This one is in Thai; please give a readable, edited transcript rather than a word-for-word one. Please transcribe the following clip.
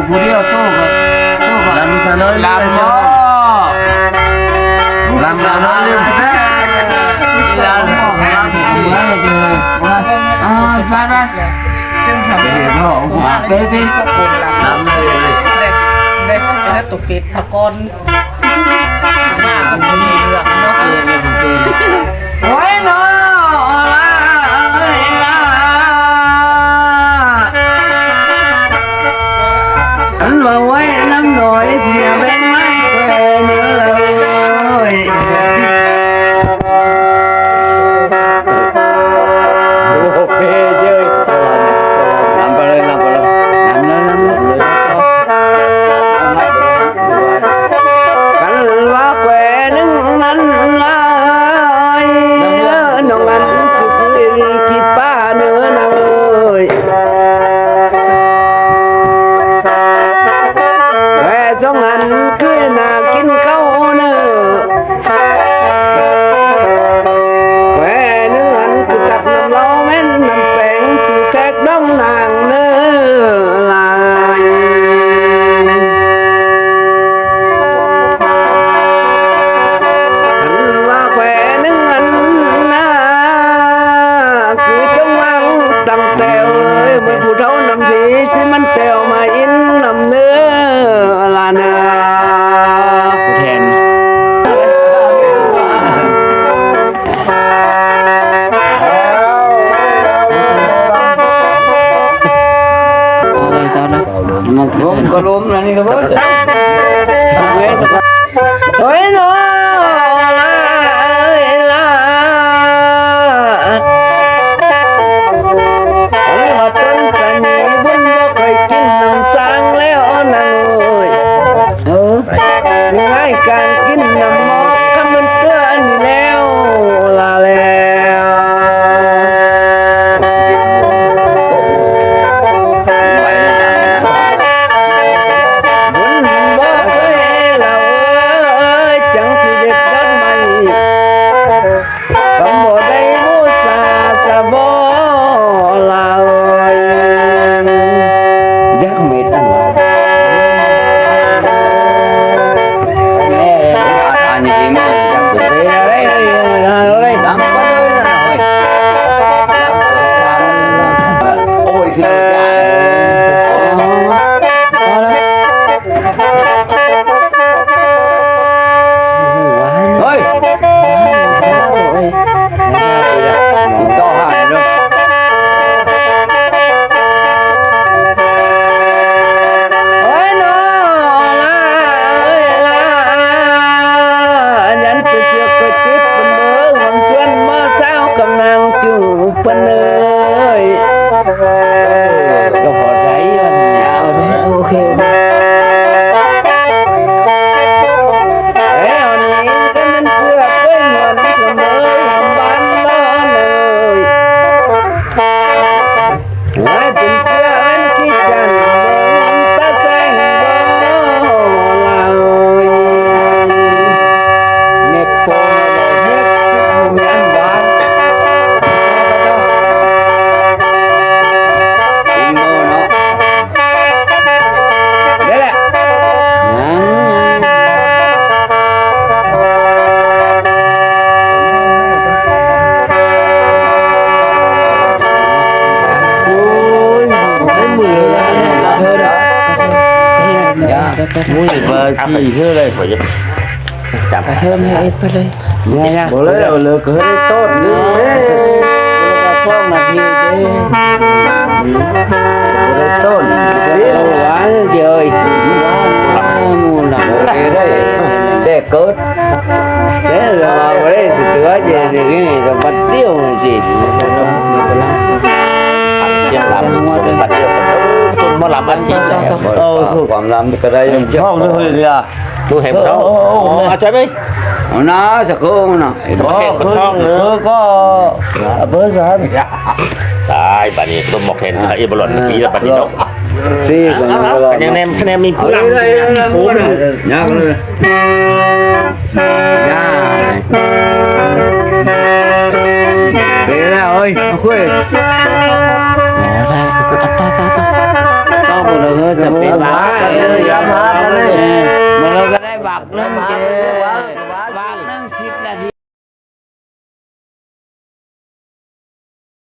ผู้เดียวตู้ก็ลำซะน้อยลำซะลำน้อยลืมลำเลยจังเลยไปซึ่งทำได้พ่อเป๊ะลำเลยได้แล้วตุกเกตตะกอนมากมันมีเรื่องเนาะโอ้ยเนาะอันว่าไว้น้ำหน่อยเสียแบงไม้แควเนื้อเลยโอ้เพเยอะลำไปเลยลำเลยกันว่าแควนึงนั้นเลยน้องนั้นจุดลีกีป้าเนื้อเลยช่องนั้นคือน่ากินข้าวเนื้อแควเนื้ออันคือตักน้ำเล้าแม่นน้ำแป้งคือแขกน้องนางเนื้อลายอันว่าแควเนื้ออันน่าคือจงวังตั้งแต่เอ้ยเหมือนผู้เฒ่านำสีที่มันแตวมาอินนำเนื้อลานาผู้แทนมันก็ล้มแล้วนี่ก็ล้มเฮ้ยเนาะการกินน้ำมอกก็มันเตือนแล้วลาแล้วบุญบอกเลยเราจังที่เด็ดดันไม่คำบ่ได้บูชาจะบ่ลายักษ์เม็ดอันว่าปนเลยก็พอใจว่าทำยาวโอเคแล้วนี้ก็นั่นเพื่อเพื่อนเงินเสมอบ้านบ้านเลยไว้เป็นเชื่อเล่นขี้จันตาแจ้งบ่ลอยเน็บโปงเราเฮ็ดสิบมีอันบ้านมุ้ยมาที่เชื่อเลยผมจะจับเชื่อไม่ไปเลยเนี่ยบอกเลยเอาเลยก็ให้ต้นนึงเอ้ยก็ช่องนาทีเจ้ได้ต้นเดี๋ยวหวานเจยหวานมูลละได้เกิดเดี๋ยวเราไปสิตัวเจดีนี่ก็บัดเดียวสิเชียงรายเป็นบัดเดียวต้นมะลำบัดสีความลำก็ได้ยังห้องเลยเนี่ยดูเห็นเขาเอาใจไหมเอาหน้าสักคนนะสมัครคนช่องก็เบอร์สามตายบัดนี้ต้นหมอกเห็นไอ้บอลลูนปีละบัดนี้เนาะสี่คนคะแนนมีผู้นำผู้นำยากเลยยากไปแล้วเอ้ยคุยต่อ บุญเออจะเป็นหมาเอออย่ามากันเลย